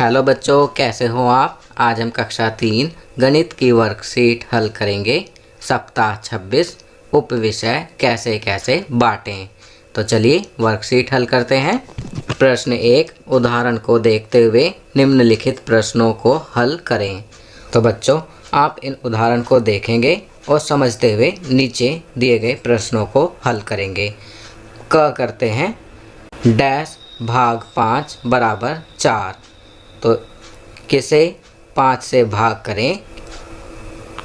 Hello बच्चों, कैसे हो आप। आज हम कक्षा 3 गणित की वर्कशीट हल करेंगे। सप्ताह 26 उपविषय कैसे कैसे बांटें। तो चलिए वर्कशीट हल करते हैं। प्रश्न 1, उदाहरण को देखते हुए निम्नलिखित प्रश्नों को हल करें। तो बच्चों, आप इन उदाहरण को देखेंगे और समझते हुए नीचे दिए गए प्रश्नों को हल करेंगे। क करते हैं, डैश भाग 5 बराबर 4। तो किसे 5 से भाग करें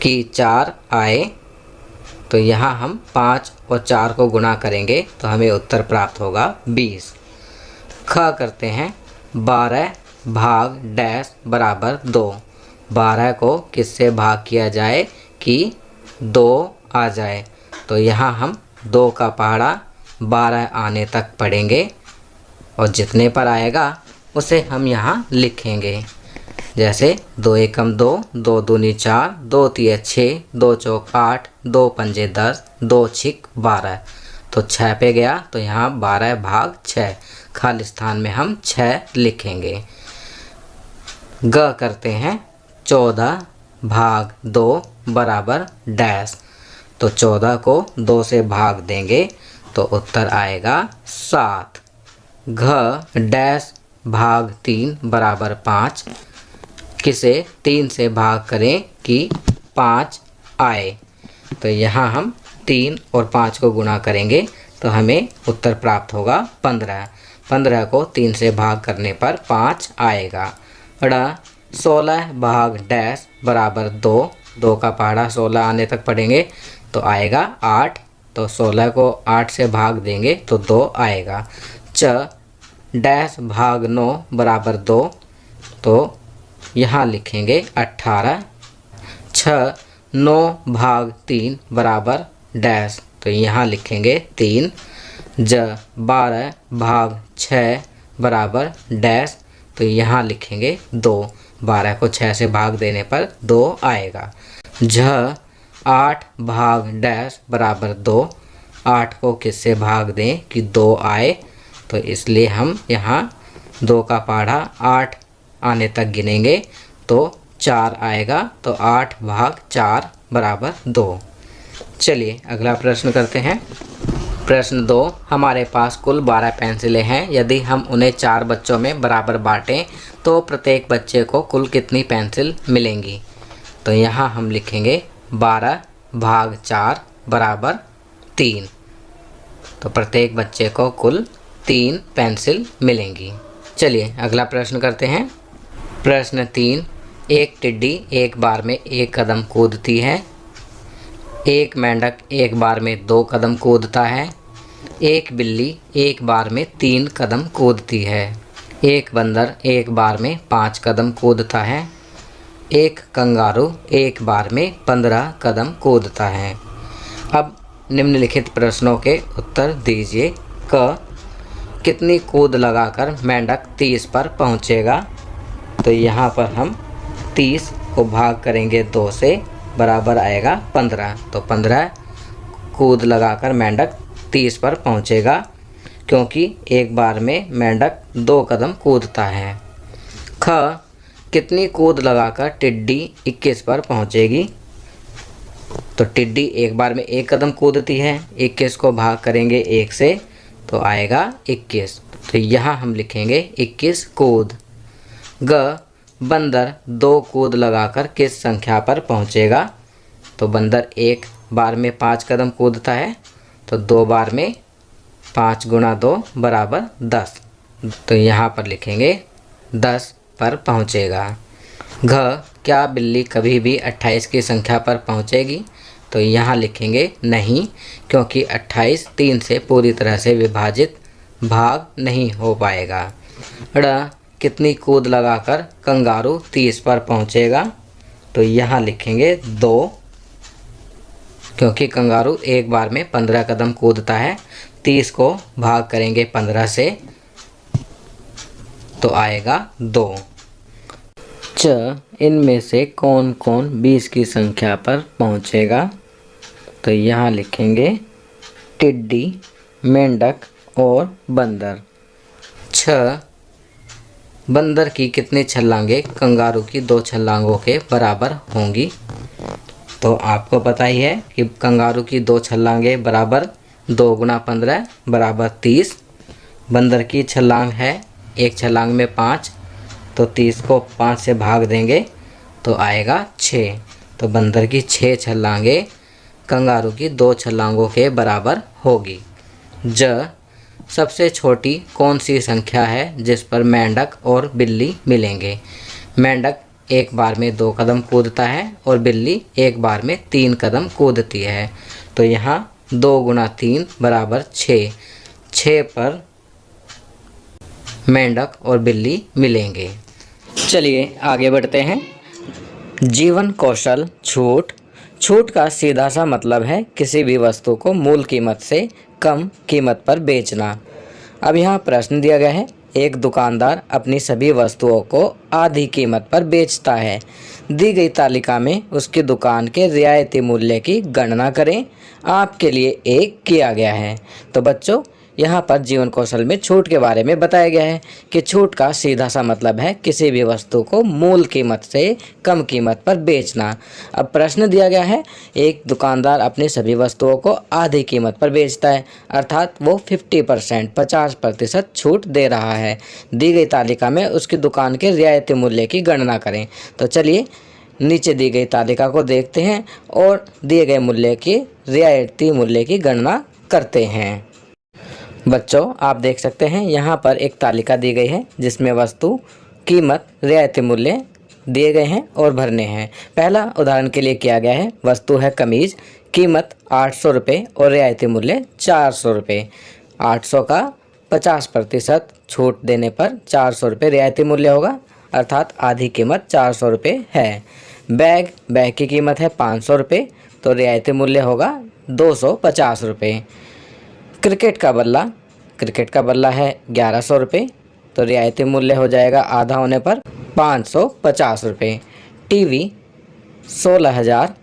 कि 4 आए। तो यहाँ हम 5 और 4 को गुणा करेंगे तो हमें उत्तर प्राप्त होगा 20। ख करते हैं, 12 भाग डैश बराबर 2। 12 को किससे भाग किया जाए कि 2 आ जाए। तो यहाँ हम 2 का पहाड़ा 12 आने तक पढ़ेंगे और जितने पर आएगा उसे हम यहाँ लिखेंगे। जैसे 2 एकम 2, 2 दूनी 4, 2 तिये 6, 2 चौक 8, 2 पंजे 10, 2 छिक 12। तो 6 पे गया तो यहाँ 12 भाग 6, खाली स्थान में हम 6 लिखेंगे। ग करते हैं, 14 भाग 2 बराबर डैश। तो 14 को 2 से भाग देंगे तो उत्तर आएगा 7। घ डैश भाग 3 बराबर 5। किसे 3 से भाग करें कि 5 आए। तो यहाँ हम 3 और 5 को गुणा करेंगे तो हमें उत्तर प्राप्त होगा 15। 15 को 3 से भाग करने पर 5 आएगा। ड़ 16 भाग डैश बराबर 2। 2 का पहाड़ा 16 आने तक पढ़ेंगे तो आएगा 8। तो 16 को 8 से भाग देंगे तो 2 आएगा। च डैश भाग 9 बराबर 2। तो यहाँ लिखेंगे 18। 6 9 भाग 3 बराबर डैश। तो यहाँ लिखेंगे 3। ज 12 भाग 6 बराबर डैश। तो यहाँ लिखेंगे 2। 12 को 6 से भाग देने पर 2 आएगा। झ 8 भाग डैश बराबर 2। 8 को किससे भाग दें कि 2 आए। तो इसलिए हम यहाँ 2 का पहाड़ा 8 आने तक गिनेंगे तो 4 आएगा। तो 8 भाग 4 बराबर 2। चलिए अगला प्रश्न करते हैं। प्रश्न 2, हमारे पास कुल 12 पेंसिलें हैं। यदि हम उन्हें 4 बच्चों में बराबर बांटें तो प्रत्येक बच्चे को कुल कितनी पेंसिल मिलेंगी। तो यहाँ हम लिखेंगे 12 भाग 4 बराबर 3। तो प्रत्येक बच्चे को कुल 3 पेंसिल मिलेंगी। चलिए अगला प्रश्न करते हैं। प्रश्न 3, एक टिड्डी एक बार में 1 कदम कूदती है। एक मेंढक एक बार में 2 कदम कूदता है। एक बिल्ली एक बार में 3 कदम कूदती है। एक बंदर एक बार में 5 कदम कूदता है। एक कंगारू एक बार में 15 कदम कूदता है। अब निम्नलिखित प्रश्नों के उत्तर दीजिए। क कितनी कूद लगाकर मेंढक 30 पर पहुंचेगा। तो यहाँ पर हम 30 को भाग करेंगे 2 से, बराबर आएगा 15। तो 15 कूद लगाकर मेंढक 30 पर पहुंचेगा क्योंकि एक बार में मेंढक 2 कदम कूदता है। ख कितनी कूद लगाकर टिड्डी 21 पर पहुंचेगी। तो टिड्डी एक बार में 1 कदम कूदती है। 21 को भाग करेंगे 1 से तो आएगा 21। तो यहाँ हम लिखेंगे 21 कूद। ग बंदर 2 कूद लगाकर किस संख्या पर पहुँचेगा। तो बंदर एक बार में 5 कदम कूदता है तो 2 बार में 5 गुणा 2 बराबर 10। तो यहाँ पर लिखेंगे 10 पर पहुँचेगा। घ क्या बिल्ली कभी भी 28 की संख्या पर पहुँचेगी। तो यहाँ लिखेंगे नहीं, क्योंकि 28 3 से पूरी तरह से विभाजित भाग नहीं हो पाएगा। ड़ कितनी कूद लगाकर कंगारू 30 पर पहुँचेगा। तो यहाँ लिखेंगे 2, क्योंकि कंगारू एक बार में 15 कदम कूदता है। 30 को भाग करेंगे 15 से तो आएगा 2। च इनमें से कौन कौन 20 की संख्या पर पहुँचेगा। तो यहाँ लिखेंगे टिड्डी, मेंढक और बंदर। 6 बंदर की कितनी छलांगे कंगारू की 2 छलांगों के बराबर होंगी। तो आपको पता ही है कि कंगारू की 2 छलांगे बराबर 2 गुना 15 बराबर 30। बंदर की छलांग है, एक छलांग में 5, तो 30 को 5 से भाग देंगे तो आएगा 6। तो बंदर की 6 छलांगे कंगारू की 2 छलांगों के बराबर होगी। ज सबसे छोटी कौन सी संख्या है जिस पर मेंढक और बिल्ली मिलेंगे। मेंढक एक बार में 2 कदम कूदता है और बिल्ली एक बार में 3 कदम कूदती है। तो यहाँ 2 गुना 3 बराबर 6। 6 पर मेंढक और बिल्ली मिलेंगे। चलिए आगे बढ़ते हैं। जीवन कौशल छूट। छूट का सीधा सा मतलब है किसी भी वस्तु को मूल कीमत से कम कीमत पर बेचना। अब यहाँ प्रश्न दिया गया है, एक दुकानदार अपनी सभी वस्तुओं को आधी कीमत पर बेचता है। दी गई तालिका में उसकी दुकान के रियायती मूल्य की गणना करें। आपके लिए एक किया गया है। तो बच्चों यहाँ पर जीवन कौशल में छूट के बारे में बताया गया है कि छूट का सीधा सा मतलब है किसी भी वस्तु को मूल कीमत से कम कीमत पर बेचना। अब प्रश्न दिया गया है, एक दुकानदार अपनी सभी वस्तुओं को आधी कीमत पर बेचता है, अर्थात वो 50% 50% छूट दे रहा है। दी गई तालिका में उसकी दुकान के रियायती मूल्य की गणना करें। तो चलिए नीचे दी गई तालिका को देखते हैं और दिए गए मूल्य की रियायती मूल्य की गणना करते हैं। बच्चों आप देख सकते हैं यहाँ पर एक तालिका दी गई है जिसमें वस्तु, कीमत, रियायती मूल्य दिए गए हैं और भरने हैं। पहला उदाहरण के लिए किया गया है, वस्तु है कमीज, कीमत 800 रुपये और रियायती मूल्य 400 रुपये। 800 का 50% छूट देने पर 400 रुपये रियायती मूल्य होगा, अर्थात आधी कीमत 400 रुपये है। बैग की कीमत है 500 रुपये, तो रियायती मूल्य होगा 250 रुपये। क्रिकेट का बल्ला है 1100 रुपये, तो रियायती मूल्य हो जाएगा आधा होने पर 550 रुपये। टीवी 16,000,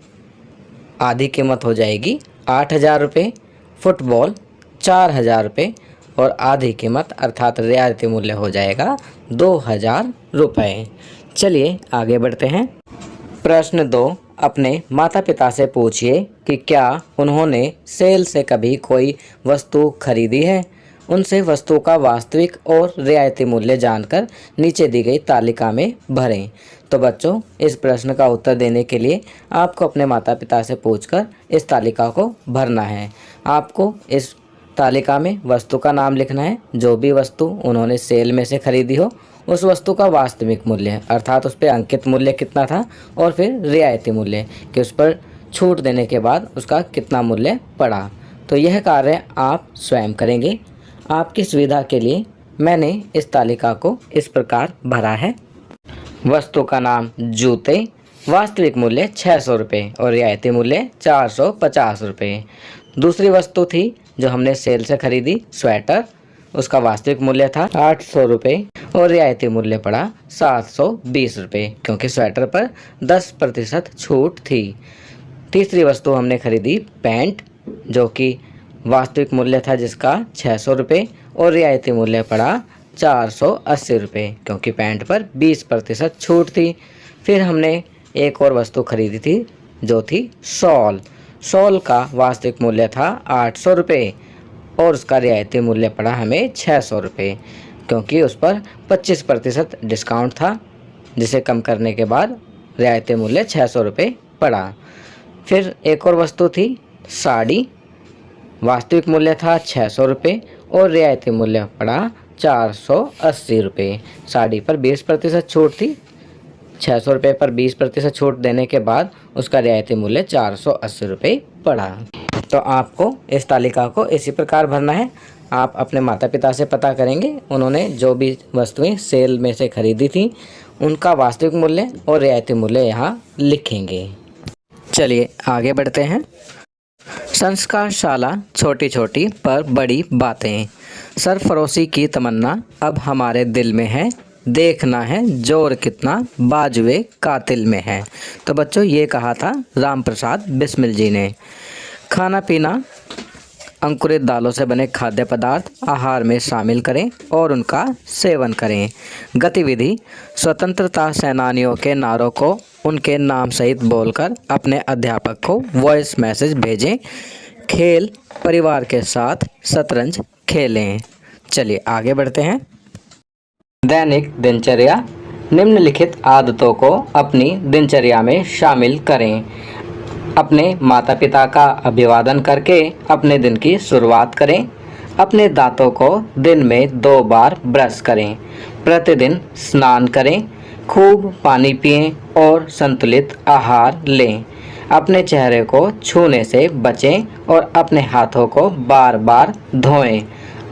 आधी कीमत हो जाएगी 8,000 रुपये। फुटबॉल 4,000 रुपये और आधी कीमत अर्थात रियायती मूल्य हो जाएगा 2,000 रुपये। चलिए आगे बढ़ते हैं। प्रश्न 2, अपने माता पिता से पूछिए कि क्या उन्होंने सेल से कभी कोई वस्तु खरीदी है। उनसे वस्तु का वास्तविक और रियायती मूल्य जानकर नीचे दी गई तालिका में भरें। तो बच्चों इस प्रश्न का उत्तर देने के लिए आपको अपने माता पिता से पूछकर इस तालिका को भरना है। आपको इस तालिका में वस्तु का नाम लिखना है, जो भी वस्तु उन्होंने सेल में से खरीदी हो उस वस्तु का वास्तविक मूल्य अर्थात उस पर अंकित मूल्य कितना था, और फिर रियायती मूल्य कि उस पर छूट देने के बाद उसका कितना मूल्य पड़ा। तो यह कार्य आप स्वयं करेंगे। आपकी सुविधा के लिए मैंने इस तालिका को इस प्रकार भरा है। वस्तु का नाम जूते, वास्तविक मूल्य 600 रुपये और रियायती मूल्य 450 रुपये। दूसरी वस्तु थी जो हमने सेल से खरीदी, स्वेटर, उसका वास्तविक मूल्य था 800 रुपये और रियायती मूल्य पड़ा 720 रुपये, क्योंकि स्वेटर पर 10% छूट थी। तीसरी वस्तु हमने खरीदी पैंट, जो कि वास्तविक मूल्य था जिसका 600 रुपये और रियायती मूल्य पड़ा 480 रुपये, क्योंकि पैंट पर 20% छूट थी। फिर हमने एक और वस्तु खरीदी थी जो थी शॉल का वास्तविक मूल्य था 800 रुपये और उसका रियायती मूल्य पड़ा हमें 600 रुपये, क्योंकि उस पर 25% डिस्काउंट था, जिसे कम करने के बाद रियायती मूल्य 600 रुपये पड़ा। फिर एक और वस्तु थी साड़ी, वास्तविक मूल्य था 600 रुपये और रियायती मूल्य पड़ा 480 रुपये। साड़ी पर 20% छूट थी, 600 रुपये पर 20% छूट देने के बाद उसका रियायती मूल्य 480 रुपये पड़ा। तो आपको इस तालिका को इसी प्रकार भरना है। आप अपने माता पिता से पता करेंगे उन्होंने जो भी वस्तुएं सेल में से खरीदी थी उनका वास्तविक मूल्य और रियायती मूल्य यहाँ लिखेंगे। चलिए आगे बढ़ते हैं। संस्कारशाला छोटी छोटी पर बड़ी बातें। सरफरोशी की तमन्ना अब हमारे दिल में है, देखना है जोर कितना बाजुए कातिल में है। तो बच्चों ये कहा था राम प्रसाद बिस्मिल जी ने। खाना पीना अंकुरित दालों से बने खाद्य पदार्थ आहार में शामिल करें और उनका सेवन करें। गतिविधि, स्वतंत्रता सेनानियों के नारों को उनके नाम सहित बोलकर अपने अध्यापक को वॉइस मैसेज भेजें। खेल, परिवार के साथ शतरंज खेलें। चलिए आगे बढ़ते हैं। दैनिक दिनचर्या, निम्नलिखित आदतों को अपनी दिनचर्या में शामिल करें। अपने माता पिता का अभिवादन करके अपने दिन की शुरुआत करें। अपने दांतों को दिन में 2 बार ब्रश करें। प्रतिदिन स्नान करें। खूब पानी पिएं और संतुलित आहार लें। अपने चेहरे को छूने से बचें और अपने हाथों को बार बार धोएं।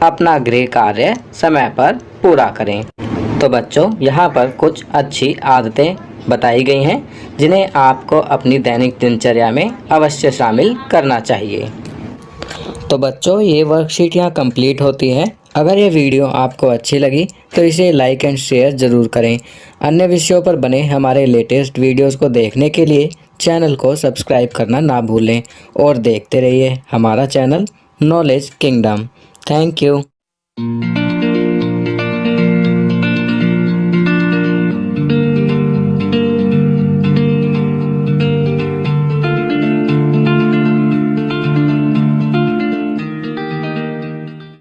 अपना गृह कार्य समय पर पूरा करें। तो बच्चों, यहाँ पर कुछ अच्छी आदतें बताई गई हैं जिन्हें आपको अपनी दैनिक दिनचर्या में अवश्य शामिल करना चाहिए। तो बच्चों, ये वर्कशीट यहाँ कंप्लीट होती है। अगर ये वीडियो आपको अच्छी लगी तो इसे लाइक एंड शेयर ज़रूर करें। अन्य विषयों पर बने हमारे लेटेस्ट वीडियोस को देखने के लिए चैनल को सब्सक्राइब करना ना भूलें और देखते रहिए हमारा channel knowledge kingdom. Thank you.